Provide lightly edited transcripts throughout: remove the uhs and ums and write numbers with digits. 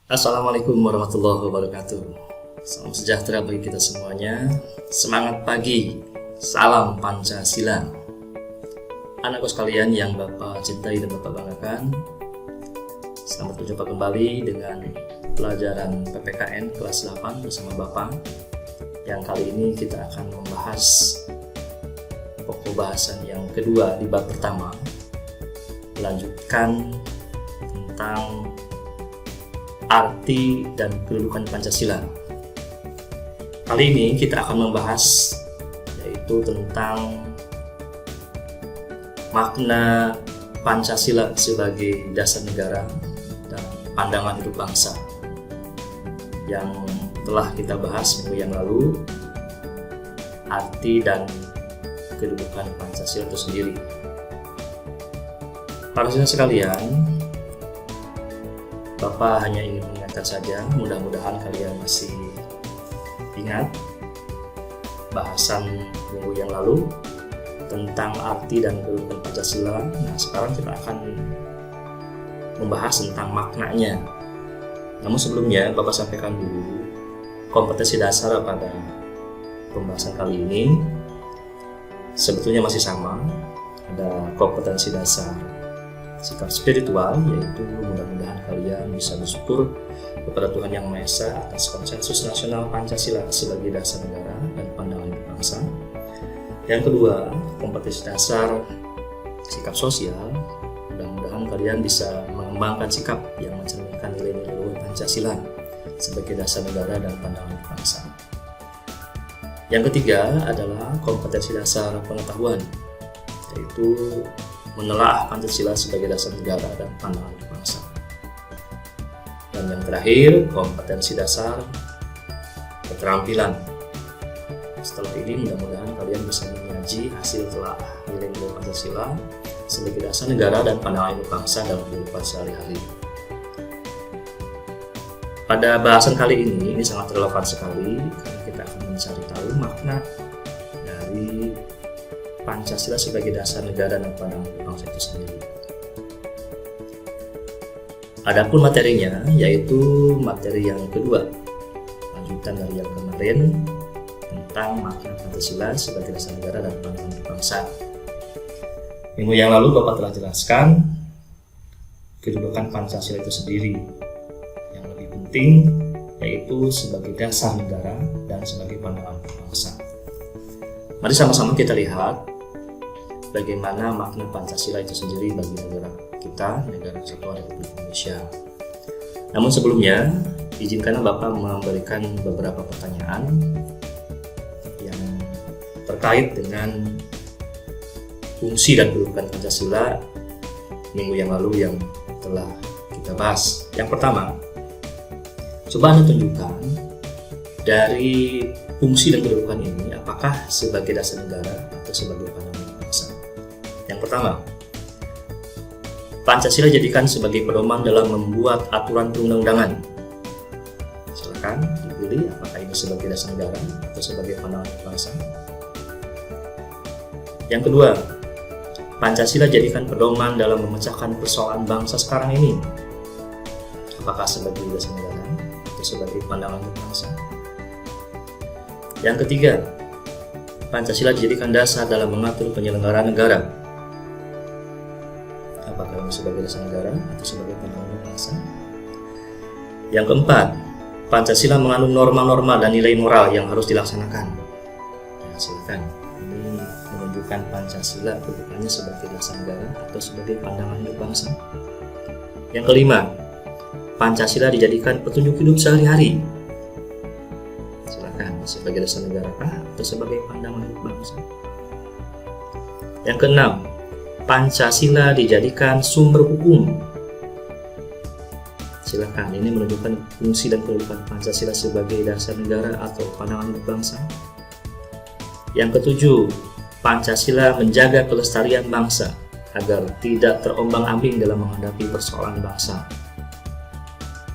Assalamualaikum warahmatullahi wabarakatuh. Salam sejahtera bagi kita semuanya. Semangat pagi. Salam Pancasila. Anakku sekalian yang Bapak cintai dan Bapak banggakan, selamat berjumpa kembali dengan pelajaran PPKN kelas 8 bersama Bapak. Yang kali ini kita akan membahas pokok bahasan yang kedua di bab pertama, melanjutkan tentang arti dan kedudukan Pancasila. Kali ini kita akan membahas yaitu tentang makna Pancasila sebagai dasar negara dan pandangan hidup bangsa yang telah kita bahas minggu yang lalu. Arti dan kedudukan Pancasila itu sendiri. Para siswa sekalian, Bapak hanya ingin mengingatkan saja, mudah-mudahan kalian masih ingat bahasan minggu yang lalu tentang arti dan kedudukan Pancasila. Nah, sekarang kita akan membahas tentang maknanya. Namun sebelumnya, Bapak sampaikan dulu kompetensi dasar pada pembahasan kali ini. Sebetulnya masih sama, ada kompetensi dasar sikap spiritual, yaitu mudah-mudahan kalian bisa bersyukur kepada Tuhan Yang Maha Esa atas konsensus nasional Pancasila sebagai dasar negara dan pandangan hidup bangsa. Yang kedua, kompetensi dasar sikap sosial, mudah-mudahan kalian bisa mengembangkan sikap yang mencerminkan nilai-nilai luhur Pancasila sebagai dasar negara dan pandangan hidup bangsa. Yang ketiga adalah kompetensi dasar pengetahuan, yaitu menelaah Pancasila sebagai dasar negara dan pandangan hidup bangsa. Dan yang terakhir, kompetensi dasar keterampilan. Setelah ini mudah-mudahan kalian bisa menyaji hasil telaah nilai-nilai Pancasila sebagai dasar negara dan pandangan hidup bangsa dalam kehidupan sehari-hari. Pada bahasan kali ini sangat relevan sekali karena kita akan mencari tahu makna dari Pancasila sebagai dasar negara dan pandangan hidup bangsa itu sendiri. Adapun materinya yaitu materi yang kedua, lanjutan dari yang kemarin tentang makna Pancasila sebagai dasar negara dan pandangan hidup bangsa. Minggu yang lalu Bapak telah jelaskan kedudukan Pancasila itu sendiri. Yang lebih penting yaitu sebagai dasar negara dan sebagai pandangan hidup bangsa. Mari sama-sama kita lihat bagaimana makna Pancasila itu sendiri bagi negara kita, negara Kesatuan Republik Indonesia. Namun sebelumnya, izinkanlah Bapak memberikan beberapa pertanyaan yang terkait dengan fungsi dan kedudukan Pancasila minggu yang lalu yang telah kita bahas. Yang pertama, coba Anda tunjukkan dari fungsi dan kedudukan ini apakah sebagai dasar negara atau sebagai pandangan hidup bangsa. Yang pertama, Pancasila dijadikan sebagai pedoman dalam membuat aturan perundang-undangan. Silakan dipilih apakah ini sebagai dasar negara atau sebagai pandangan hidup bangsa. Yang kedua, Pancasila dijadikan pedoman dalam memecahkan persoalan bangsa sekarang ini. Apakah sebagai dasar negara atau sebagai pandangan hidup bangsa? Yang ketiga, Pancasila dijadikan dasar dalam mengatur penyelenggaraan negara. Apakah ini sebagai dasar negara atau sebagai pandangan hidup bangsa? Yang keempat, Pancasila mengandung norma-norma dan nilai moral yang harus dilaksanakan. Ya, silakan. Ini menunjukkan Pancasila kedudukannya sebagai dasar negara atau sebagai pandangan hidup bangsa. Yang kelima, Pancasila dijadikan petunjuk hidup sehari-hari. Sebagai dasar negara atau sebagai pandangan hidup bangsa. Yang keenam, Pancasila dijadikan sumber hukum. Silakan, ini menunjukkan fungsi dan kedudukan Pancasila sebagai dasar negara atau pandangan hidup bangsa. Yang ketujuh, Pancasila menjaga kelestarian bangsa agar tidak terombang-ambing dalam menghadapi persoalan bangsa.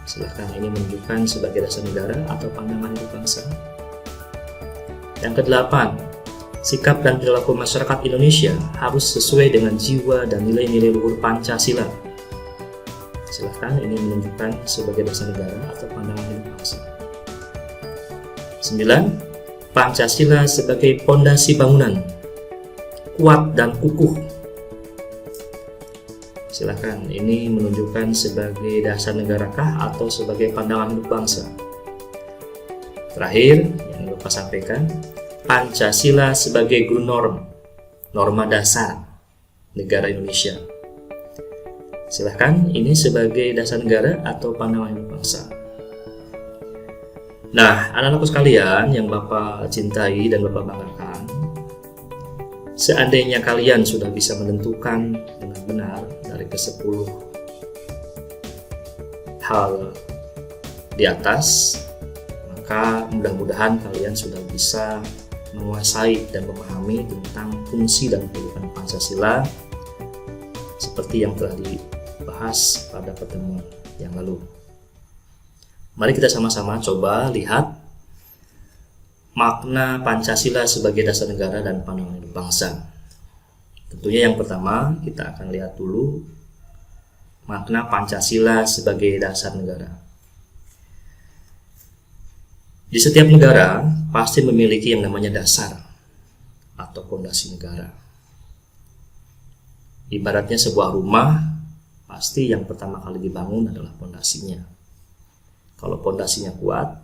Silakan, ini menunjukkan sebagai dasar negara atau pandangan hidup bangsa. Yang kedelapan, sikap dan perilaku masyarakat Indonesia harus sesuai dengan jiwa dan nilai-nilai luhur Pancasila. Silahkan, ini menunjukkan sebagai dasar negara atau pandangan hidup bangsa. 9. Pancasila sebagai pondasi bangunan, kuat dan kukuh. Silahkan, ini menunjukkan sebagai dasar negarakah atau sebagai pandangan hidup bangsa. Terakhir, yang Bapak sampaikan, Pancasila sebagai guru norma dasar negara Indonesia. Silahkan, ini sebagai dasar negara atau pandangan hidup bangsa. Nah, anak-anakku sekalian yang Bapak cintai dan Bapak banggakan, seandainya kalian sudah bisa menentukan dengan benar dari ke-10 hal di atas, maka mudah-mudahan kalian sudah bisa menguasai dan memahami tentang fungsi dan kedudukan Pancasila seperti yang telah dibahas pada pertemuan yang lalu. Mari kita sama-sama coba lihat makna Pancasila sebagai dasar negara dan pandangan hidup bangsa. Tentunya yang pertama kita akan lihat dulu makna Pancasila sebagai dasar negara. Di setiap negara pasti memiliki yang namanya dasar atau fondasi negara. Ibaratnya sebuah rumah, pasti yang pertama kali dibangun adalah fondasinya. Kalau fondasinya kuat,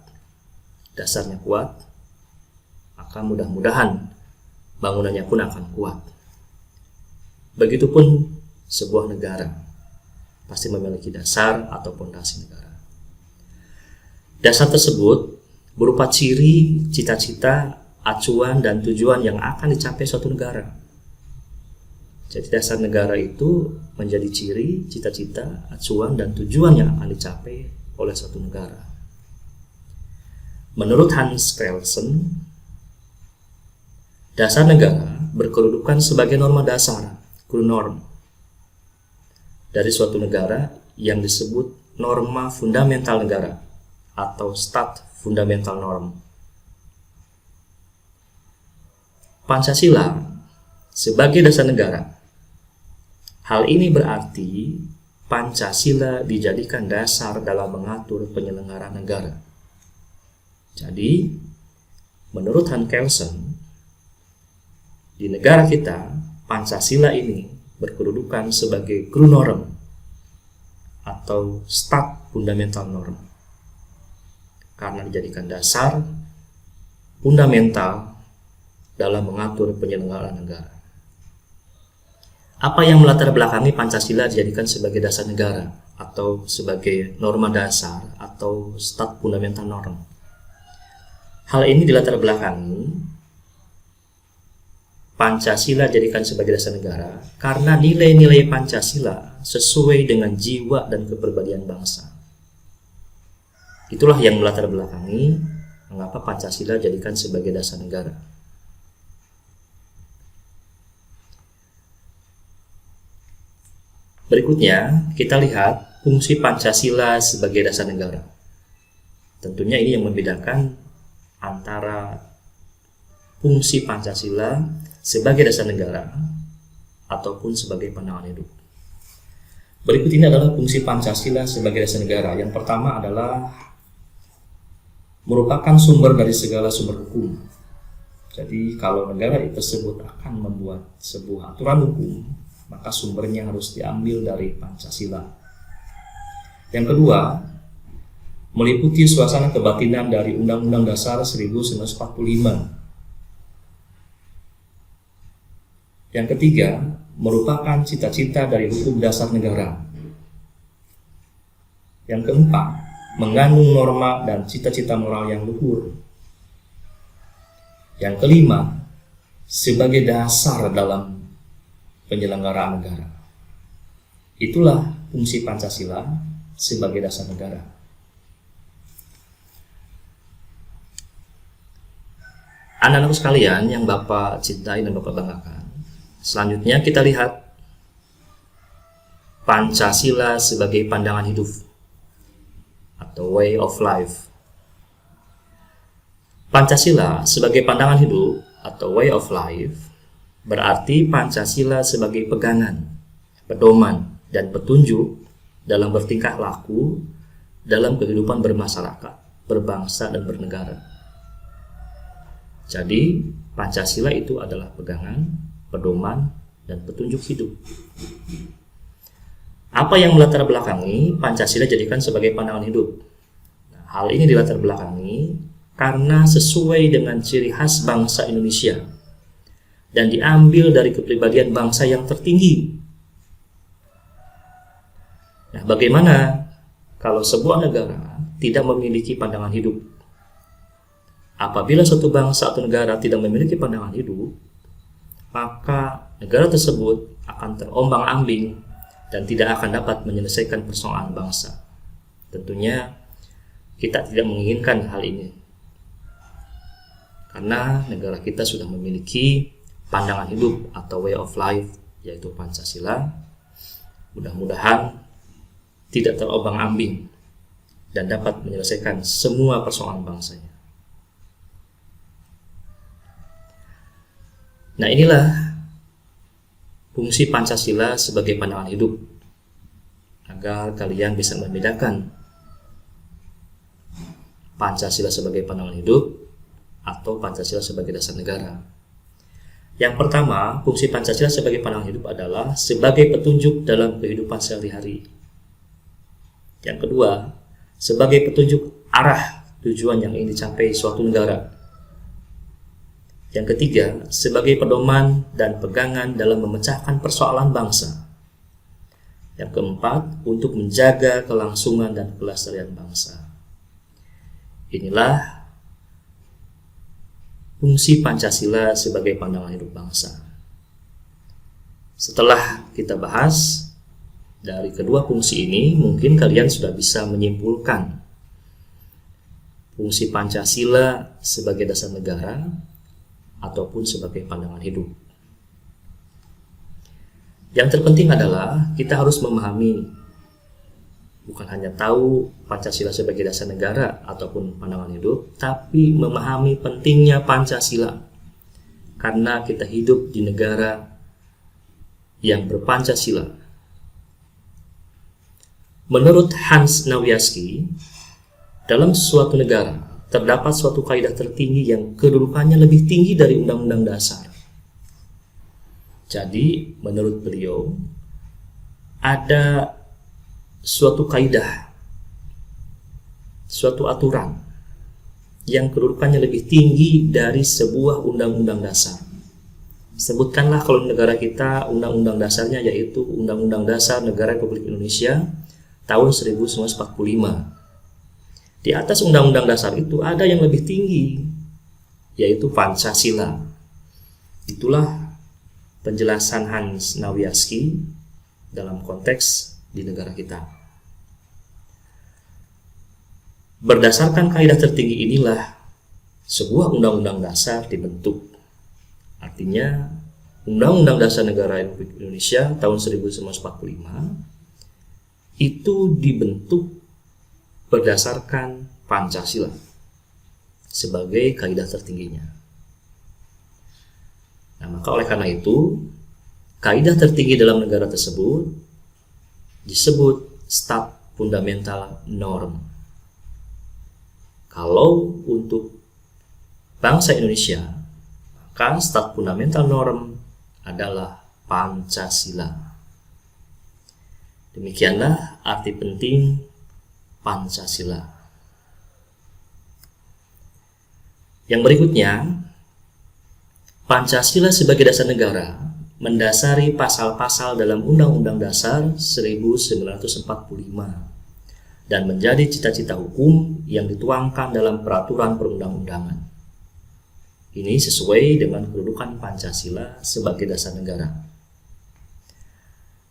dasarnya kuat, maka mudah-mudahan bangunannya pun akan kuat. Begitupun sebuah negara pasti memiliki dasar atau fondasi negara. Dasar tersebut berupa ciri, cita-cita, acuan, dan tujuan yang akan dicapai suatu negara. Jadi dasar negara itu menjadi ciri, cita-cita, acuan, dan tujuan yang akan dicapai oleh suatu negara. Menurut Hans Kelsen, dasar negara berkedudukan sebagai norma dasar, Grundnorm, dari suatu negara yang disebut norma fundamental negara atau Stat Fundamental Norm. Pancasila sebagai dasar negara. Hal ini berarti Pancasila dijadikan dasar dalam mengatur penyelenggaraan negara. Jadi, menurut Hans Kelsen, di negara kita, Pancasila ini berkedudukan sebagai Grundnorm atau Stat Fundamental Norm karena dijadikan dasar fundamental dalam mengatur penyelenggaraan negara. Apa yang melatar belakangi Pancasila dijadikan sebagai dasar negara atau sebagai norma dasar atau Stat Fundamental Norm? Hal ini dilatar belakangi Pancasila dijadikan sebagai dasar negara karena nilai-nilai Pancasila sesuai dengan jiwa dan kepribadian bangsa. Itulah yang melatar belakangi mengapa Pancasila dijadikan sebagai dasar negara. Berikutnya, kita lihat fungsi Pancasila sebagai dasar negara. Tentunya ini yang membedakan antara fungsi Pancasila sebagai dasar negara ataupun sebagai pandangan hidup. Berikut ini adalah fungsi Pancasila sebagai dasar negara. Yang pertama adalah merupakan sumber dari segala sumber hukum. Jadi kalau negara tersebut akan membuat sebuah aturan hukum, maka sumbernya harus diambil dari Pancasila. Yang kedua, meliputi suasana kebatinan dari Undang-Undang Dasar 1945. Yang ketiga, merupakan cita-cita dari hukum dasar negara. Yang keempat, mengandung norma dan cita-cita moral yang luhur. Yang kelima, sebagai dasar dalam penyelenggaraan negara. Itulah fungsi Pancasila sebagai dasar negara. Anak-anak sekalian yang Bapak cintai dan Bapak banggakan, selanjutnya kita lihat Pancasila sebagai pandangan hidup atau way of life. Pancasila sebagai pandangan hidup atau way of life berarti Pancasila sebagai pegangan, pedoman, dan petunjuk dalam bertingkah laku, dalam kehidupan bermasyarakat, berbangsa, dan bernegara. Jadi, Pancasila itu adalah pegangan, pedoman, dan petunjuk hidup. Apa yang melatar belakangi Pancasila jadikan sebagai pandangan hidup? Nah, hal ini dilatar belakangi karena sesuai dengan ciri khas bangsa Indonesia dan diambil dari kepribadian bangsa yang tertinggi. Nah, bagaimana kalau sebuah negara tidak memiliki pandangan hidup? Apabila suatu bangsa atau negara tidak memiliki pandangan hidup, maka negara tersebut akan terombang-ambing dan tidak akan dapat menyelesaikan persoalan bangsa. Tentunya kita tidak menginginkan hal ini, karena negara kita sudah memiliki pandangan hidup atau way of life, yaitu Pancasila. Mudah-mudahan tidak terombang-ambing dan dapat menyelesaikan semua persoalan bangsanya. Nah, inilah fungsi Pancasila sebagai pandangan hidup, agar kalian bisa membedakan Pancasila sebagai pandangan hidup atau Pancasila sebagai dasar negara. Yang pertama, fungsi Pancasila sebagai pandangan hidup adalah sebagai petunjuk dalam kehidupan sehari-hari. Yang kedua, sebagai petunjuk arah tujuan yang ingin dicapai suatu negara. Yang ketiga, sebagai pedoman dan pegangan dalam memecahkan persoalan bangsa. Yang keempat, untuk menjaga kelangsungan dan kelestarian bangsa. Inilah fungsi Pancasila sebagai pandangan hidup bangsa. Setelah kita bahas dari kedua fungsi ini, mungkin kalian sudah bisa menyimpulkan fungsi Pancasila sebagai dasar negara ataupun sebagai pandangan hidup. Yang terpenting adalah kita harus memahami, bukan hanya tahu Pancasila sebagai dasar negara ataupun pandangan hidup, tapi memahami pentingnya Pancasila, karena kita hidup di negara yang berpancasila. Menurut Hans Nawiaski, dalam suatu negara terdapat suatu kaidah tertinggi yang kedudukannya lebih tinggi dari undang-undang dasar. Jadi, menurut beliau, ada suatu kaidah, suatu aturan yang kedudukannya lebih tinggi dari sebuah undang-undang dasar. Sebutkanlah kalau negara kita undang-undang dasarnya yaitu Undang-Undang Dasar Negara Republik Indonesia tahun 1945. Di atas undang-undang dasar itu ada yang lebih tinggi, yaitu Pancasila. Itulah penjelasan Hans Nawiaski dalam konteks di negara kita. Berdasarkan kaidah tertinggi inilah sebuah undang-undang dasar dibentuk. Artinya, Undang-Undang Dasar Negara Republik Indonesia tahun 1945 itu dibentuk berdasarkan Pancasila sebagai kaidah tertingginya. Nah, maka oleh karena itu, kaidah tertinggi dalam negara tersebut disebut Stat Fundamental Norm. Kalau untuk bangsa Indonesia, maka Stat Fundamental Norm adalah Pancasila. Demikianlah arti penting Pancasila. Yang berikutnya, Pancasila sebagai dasar negara mendasari pasal-pasal dalam Undang-Undang Dasar 1945 dan menjadi cita-cita hukum yang dituangkan dalam peraturan perundang-undangan. Ini sesuai dengan kedudukan Pancasila sebagai dasar negara.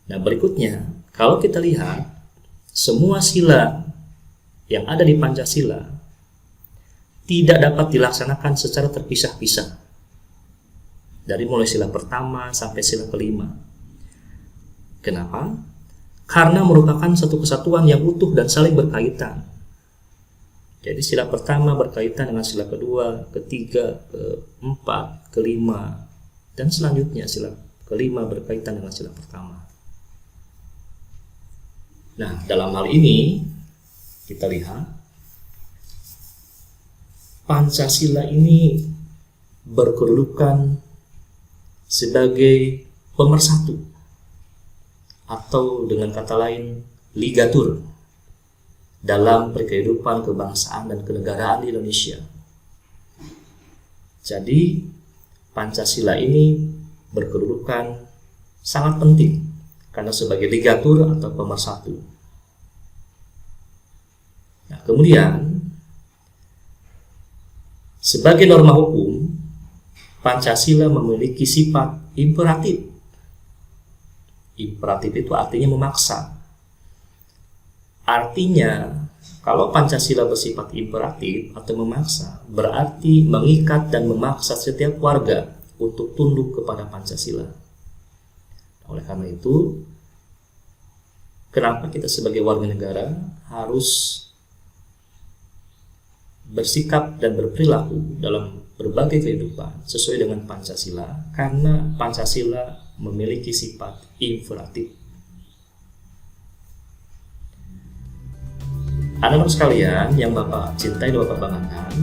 Nah, berikutnya, kalau kita lihat semua sila yang ada di Pancasila tidak dapat dilaksanakan secara terpisah-pisah, dari mulai sila pertama sampai sila kelima. Kenapa? Karena merupakan satu kesatuan yang utuh dan saling berkaitan. Jadi sila pertama berkaitan dengan sila kedua, ketiga, keempat, kelima, dan selanjutnya sila kelima berkaitan dengan sila pertama. Nah, dalam hal ini kita lihat Pancasila ini berkedudukan sebagai pemersatu, atau dengan kata lain ligatur dalam kehidupan kebangsaan dan kenegaraan di Indonesia. Jadi Pancasila ini berkedudukan sangat penting karena sebagai ligatur atau pemersatu. Nah, kemudian sebagai norma hukum, Pancasila memiliki sifat imperatif. Imperatif itu artinya memaksa. Artinya, kalau Pancasila bersifat imperatif atau memaksa, berarti mengikat dan memaksa setiap warga untuk tunduk kepada Pancasila. Oleh karena itu, kenapa kita sebagai warga negara harus bersikap dan berperilaku dalam berbagai kehidupan sesuai dengan Pancasila? Karena Pancasila memiliki sifat imperatif. Anak-anak sekalian yang Bapak cintai dan Bapak banggakan,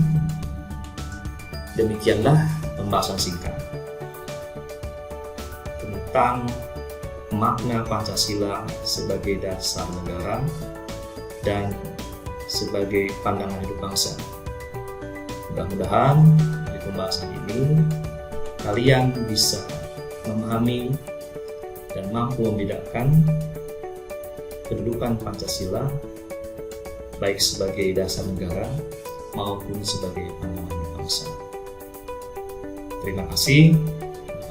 demikianlah pembahasan singkat tentang makna Pancasila sebagai dasar negara dan sebagai pandangan hidup bangsa. Mudah-mudahan di pembahasan ini kalian bisa memahami dan mampu membedakan kedudukan Pancasila baik sebagai dasar negara maupun sebagai pandangan hidup bangsa. Terima kasih.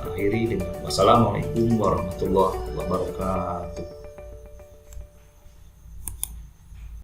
Akhiri dengan wassalamualaikum warahmatullahi wabarakatuh.